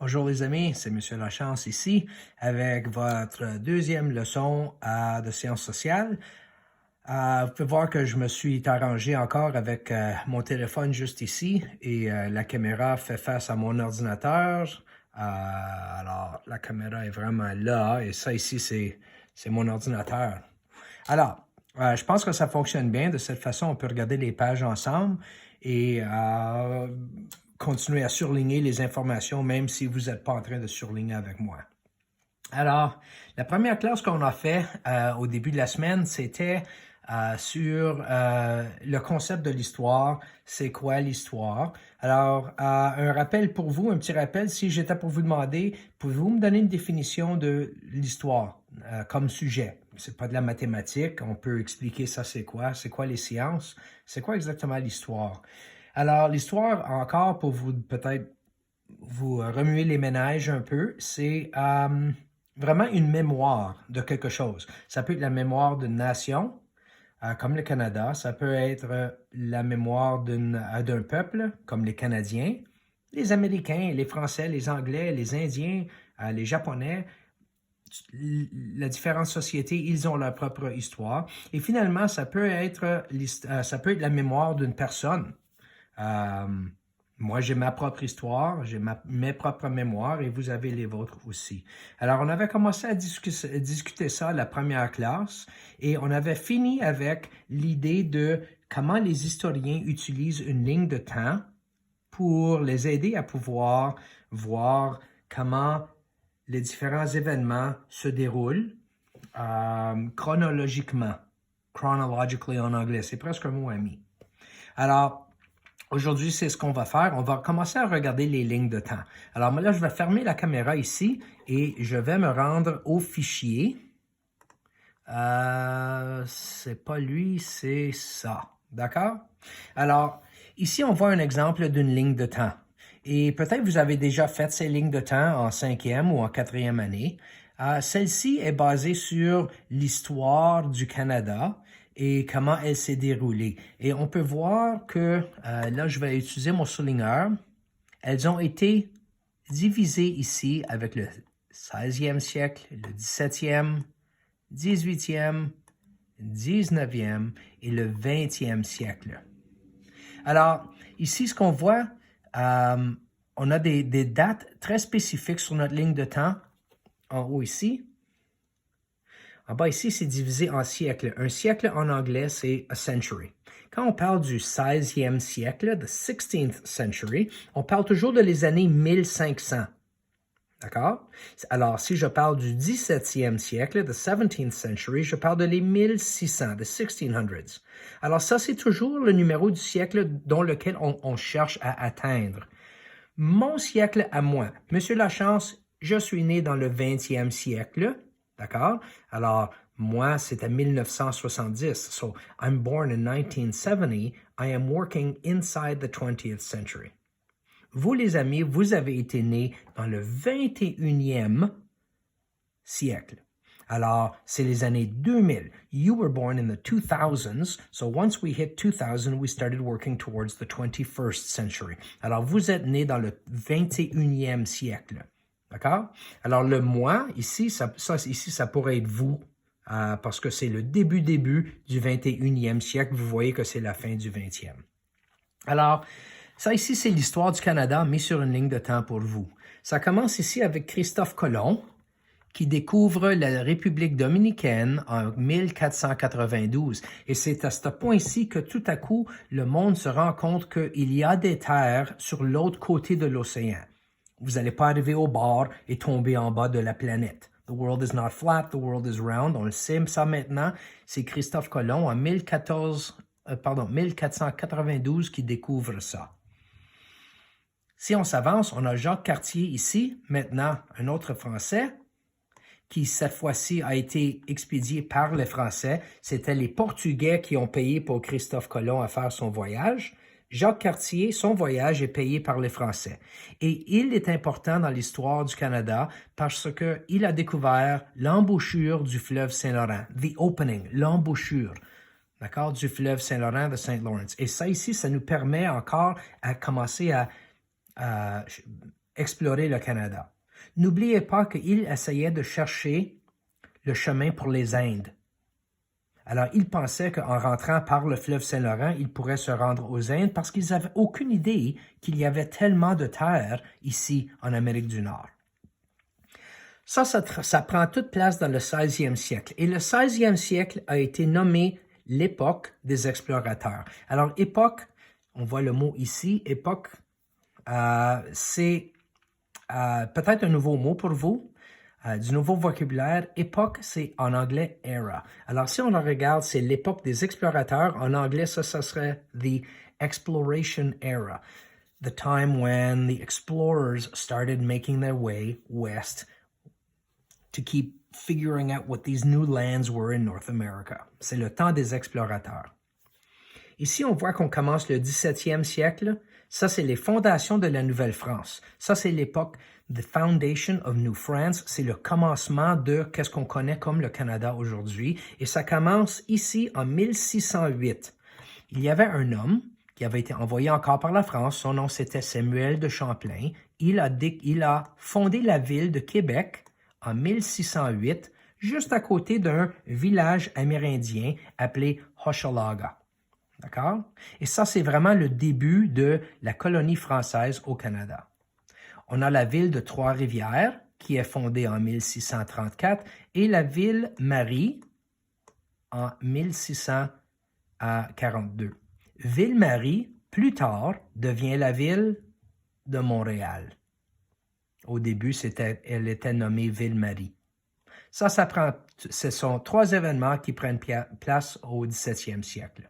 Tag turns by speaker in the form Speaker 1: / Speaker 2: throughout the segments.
Speaker 1: Bonjour les amis, c'est Monsieur Lachance ici avec votre deuxième leçon de sciences sociales. Vous pouvez voir que je me suis arrangé encore avec mon téléphone juste ici et la caméra fait face à mon ordinateur. Alors, la caméra est vraiment là et ça ici, c'est mon ordinateur. Alors, je pense que ça fonctionne bien. De cette façon, on peut regarder les pages ensemble et continuer à surligner les informations, même si vous n'êtes pas en train de surligner avec moi. Alors, la première classe qu'on a fait au début de la semaine, c'était sur le concept de l'histoire. C'est quoi l'histoire? Alors, un rappel pour vous, un petit rappel, si j'étais pour vous demander, pouvez-vous me donner une définition de l'histoire comme sujet? C'est pas de la mathématique, on peut expliquer ça c'est quoi les sciences, c'est quoi exactement l'histoire? Alors, l'histoire, encore pour vous peut-être vous remuer les ménages un peu, c'est vraiment une mémoire de quelque chose. Ça peut être la mémoire d'une nation, comme le Canada. Ça peut être la mémoire d'un peuple, comme les Canadiens, les Américains, les Français, les Anglais, les Indiens, les Japonais. La différente société, ils ont leur propre histoire. Et finalement, ça peut être la mémoire d'une personne. Moi, j'ai ma propre histoire, j'ai mes propres mémoires et vous avez les vôtres aussi. Alors, on avait commencé à discuter ça la première classe et on avait fini avec l'idée de comment les historiens utilisent une ligne de temps pour les aider à pouvoir voir comment les différents événements se déroulent chronologiquement. Chronologically en anglais, c'est presque un mot ami. Alors, aujourd'hui, c'est ce qu'on va faire. On va commencer à regarder les lignes de temps. Alors là, je vais fermer la caméra ici et je vais me rendre au fichier. C'est pas lui, c'est ça. D'accord? Alors, ici, on voit un exemple d'une ligne de temps. Et peut-être vous avez déjà fait ces lignes de temps en 5e ou en 4e année. Celle-ci est basée sur l'histoire du Canada et comment elle s'est déroulée. Et on peut voir que, là, je vais utiliser mon souligneur. Elles ont été divisées ici avec le 16e siècle, le 17e, 18e, 19e et le 20e siècle. Alors, ici, ce qu'on voit, on a des dates très spécifiques sur notre ligne de temps. En haut ici. En bas ici, c'est divisé en siècles. Un siècle en anglais, c'est a century. Quand on parle du 16e siècle, the 16th century, on parle toujours de les années 1500. D'accord? Alors, si je parle du 17e siècle, the 17th century, je parle de les 1600, the 1600s. Alors, ça, c'est toujours le numéro du siècle dans lequel on cherche à atteindre. Mon siècle à moi. Monsieur Lachance, je suis né dans le 20e siècle. D'accord? Alors, moi, c'est à 1970. So, I'm born in 1970. I am working inside the 20th century. Vous, les amis, vous avez été nés dans le 21e siècle. Alors, c'est les années 2000. You were born in the 2000s, so once we hit 2000, we started working towards the 21st century. Alors, vous êtes nés dans le 21e siècle. D'accord? Alors, le mois, ici, ça pourrait être vous, parce que c'est le début du 21e siècle. Vous voyez que c'est la fin du 20e. Alors, ça ici, c'est l'histoire du Canada, mis sur une ligne de temps pour vous. Ça commence ici avec Christophe Colomb, qui découvre la République dominicaine en 1492. Et c'est à ce point-ci que tout à coup, le monde se rend compte qu'il y a des terres sur l'autre côté de l'océan. Vous n'allez pas arriver au bord et tomber en bas de la planète. The world is not flat, the world is round. On le sait ça maintenant. C'est Christophe Colomb en 1492 qui découvre ça. Si on s'avance, on a Jacques Cartier ici, maintenant un autre Français, qui cette fois-ci a été expédié par les Français. C'était les Portugais qui ont payé pour Christophe Colomb à faire son voyage. Jacques Cartier, son voyage est payé par les Français. Et il est important dans l'histoire du Canada parce qu'il a découvert l'embouchure du fleuve Saint-Laurent. The opening, l'embouchure. D'accord, du fleuve Saint-Laurent de Saint-Lawrence. Et ça ici, ça nous permet encore à commencer à explorer le Canada. N'oubliez pas qu'il essayait de chercher le chemin pour les Indes. Alors, ils pensaient qu'en rentrant par le fleuve Saint-Laurent, ils pourraient se rendre aux Indes parce qu'ils n'avaient aucune idée qu'il y avait tellement de terre ici en Amérique du Nord. Ça prend toute place dans le 16e siècle. Et le 16e siècle a été nommé l'époque des explorateurs. Alors, époque, on voit le mot ici, époque, c'est peut-être un nouveau mot pour vous. Du nouveau vocabulaire, époque, c'est en anglais era. Alors, si on le regarde, c'est l'époque des explorateurs. En anglais, ça serait the exploration era. The time when the explorers started making their way west to keep figuring out what these new lands were in North America. C'est le temps des explorateurs. Ici, on voit qu'on commence le 17e siècle. Ça, c'est les fondations de la Nouvelle-France. Ça, c'est l'époque The Foundation of New France. C'est le commencement de qu'est-ce qu'on connaît comme le Canada aujourd'hui. Et ça commence ici en 1608. Il y avait un homme qui avait été envoyé encore par la France. Son nom, c'était Samuel de Champlain. Il a fondé la ville de Québec en 1608, juste à côté d'un village amérindien appelé Hochelaga. D'accord? Et ça, c'est vraiment le début de la colonie française au Canada. On a la ville de Trois-Rivières, qui est fondée en 1634, et la ville Marie en 1642. Ville-Marie, plus tard, devient la ville de Montréal. Au début, elle était nommée Ville-Marie. Ce sont 3 événements qui prennent place au 17e siècle.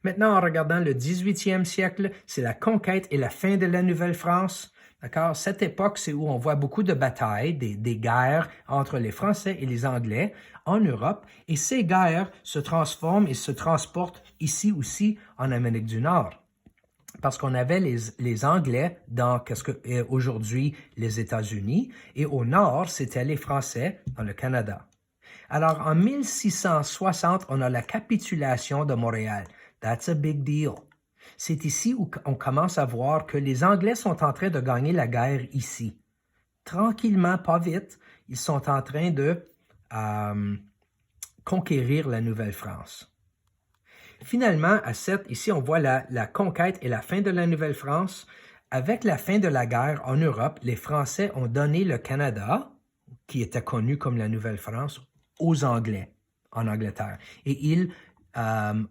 Speaker 1: Maintenant, en regardant le 18e siècle, c'est la conquête et la fin de la Nouvelle-France. D'accord? Cette époque, c'est où on voit beaucoup de batailles, des guerres entre les Français et les Anglais en Europe. Et ces guerres se transforment et se transportent ici aussi en Amérique du Nord. Parce qu'on avait les Anglais dans qu'est-ce que est aujourd'hui les États-Unis. Et au nord, c'était les Français dans le Canada. Alors, en 1660, on a la capitulation de Montréal. That's a big deal. C'est ici où on commence à voir que les Anglais sont en train de gagner la guerre ici. Tranquillement, pas vite, ils sont en train de conquérir la Nouvelle-France. Finalement, ici, on voit la conquête et la fin de la Nouvelle-France. Avec la fin de la guerre en Europe, les Français ont donné le Canada, qui était connu comme la Nouvelle-France, aux Anglais en Angleterre. Et ils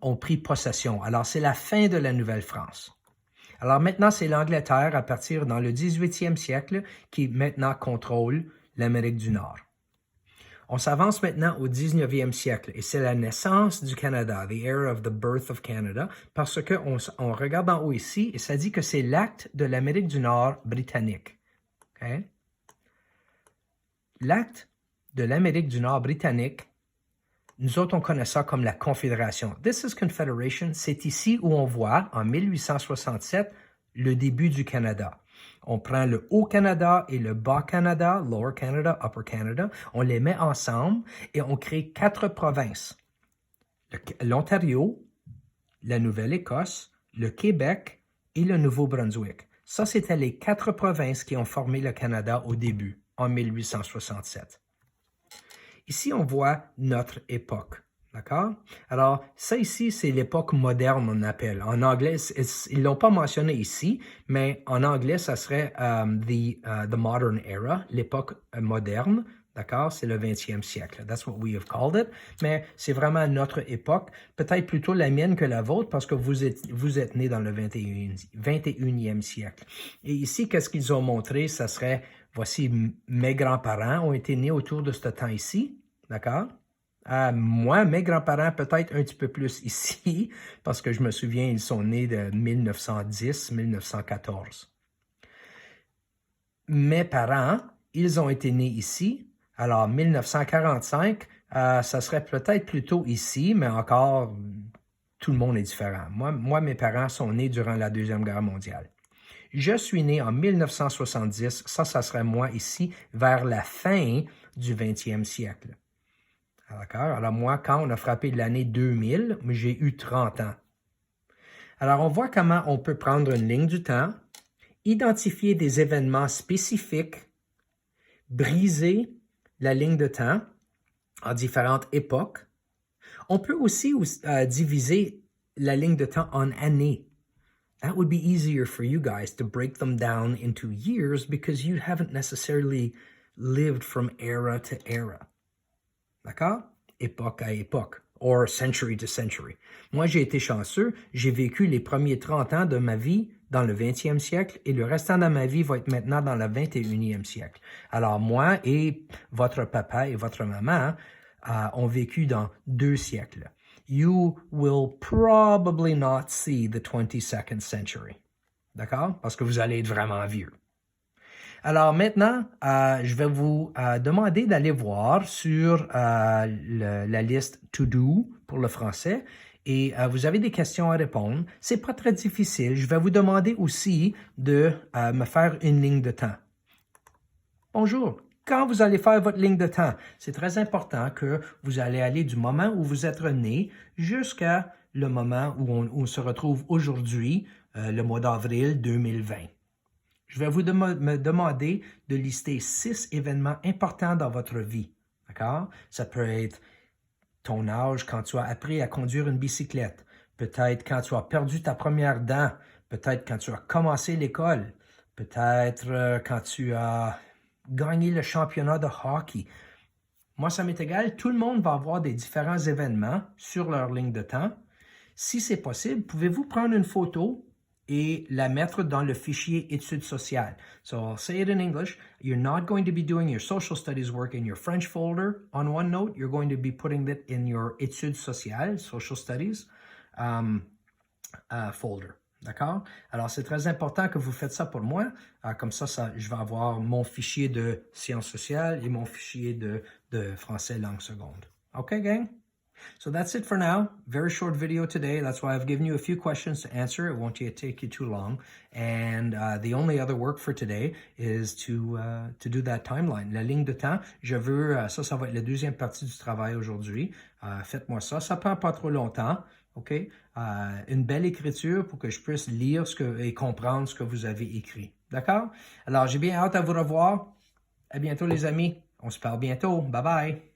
Speaker 1: ont pris possession. Alors, c'est la fin de la Nouvelle-France. Alors maintenant, c'est l'Angleterre, à partir dans le 18e siècle, qui maintenant contrôle l'Amérique du Nord. On s'avance maintenant au 19e siècle et c'est la naissance du Canada, the era of the birth of Canada, parce qu'on regarde en haut ici et ça dit que c'est l'acte de l'Amérique du Nord britannique. Okay? L'acte de l'Amérique du Nord britannique, nous autres, on connaît ça comme la Confédération. This is Confederation. C'est ici où on voit, en 1867, le début du Canada. On prend le Haut-Canada et le Bas-Canada, Lower Canada, Upper Canada, on les met ensemble et on crée 4 provinces. L'Ontario, la Nouvelle-Écosse, le Québec et le Nouveau-Brunswick. Ça, c'était les 4 provinces qui ont formé le Canada au début, en 1867. Ici, on voit notre époque. D'accord? Alors, ça ici, c'est l'époque moderne, on appelle. En anglais, ils ne l'ont pas mentionné ici, mais en anglais, ça serait the modern era, l'époque moderne. D'accord? C'est le 20e siècle. That's what we have called it. Mais c'est vraiment notre époque, peut-être plutôt la mienne que la vôtre, parce que vous êtes né dans le 21e siècle. Et ici, qu'est-ce qu'ils ont montré? Ça serait, voici, mes grands-parents ont été nés autour de ce temps ici. D'accord? Moi, mes grands-parents, peut-être un petit peu plus ici, parce que je me souviens, ils sont nés de 1910-1914. Mes parents, ils ont été nés ici. Alors, 1945, ça serait peut-être plutôt ici, mais encore, tout le monde est différent. Moi, mes parents sont nés durant la Deuxième Guerre mondiale. Je suis né en 1970, ça serait moi ici, vers la fin du 20e siècle. D'accord? Alors moi, quand on a frappé l'année 2000, j'ai eu 30 ans. Alors on voit comment on peut prendre une ligne du temps identifier des événements spécifiques, briser la ligne de temps en différentes époques. On peut aussi diviser la ligne de temps en années. That would be easier for you guys to break them down into years because you haven't necessarily lived from era to era. D'accord? Époque à époque. Or century to century. Moi, j'ai été chanceux. J'ai vécu les premiers 30 ans de ma vie dans le 20e siècle et le restant de ma vie va être maintenant dans le 21e siècle. Alors, moi et votre papa et votre maman ont vécu dans 2 siècles. You will probably not see the 22nd century. D'accord? Parce que vous allez être vraiment vieux. Alors maintenant, je vais vous demander d'aller voir sur la liste To Do pour le français et vous avez des questions à répondre. C'est pas très difficile. Je vais vous demander aussi de me faire une ligne de temps. Bonjour. Quand vous allez faire votre ligne de temps, c'est très important que vous allez aller du moment où vous êtes né jusqu'à le moment où on se retrouve aujourd'hui, le mois d'avril 2020. Je vais vous me demander de lister 6 événements importants dans votre vie. D'accord? Ça peut être ton âge quand tu as appris à conduire une bicyclette, peut-être quand tu as perdu ta première dent, peut-être quand tu as commencé l'école, peut-être quand tu as gagné le championnat de hockey. Moi, ça m'est égal. Tout le monde va avoir des différents événements sur leur ligne de temps. Si c'est possible, pouvez-vous prendre une photo et la mettre dans le fichier études sociales. So I'll say it in English. You're not going to be doing your social studies work in your French folder on OneNote. You're going to be putting it in your études sociales, social studies folder. D'accord? Alors, c'est très important que vous faites ça pour moi. Comme ça, je vais avoir mon fichier de sciences sociales et mon fichier de français langue seconde. OK, gang? So that's it for now. Very short video today. That's why I've given you a few questions to answer. It won't take you too long. And the only other work for today is to do that timeline. La ligne de temps, je veux, ça va être la deuxième partie du travail aujourd'hui. Faites-moi ça. Ça prend pas trop longtemps. OK? Une belle écriture pour que je puisse lire et comprendre ce que vous avez écrit. D'accord? Alors, j'ai bien hâte à vous revoir. À bientôt, les amis. On se parle bientôt. Bye bye.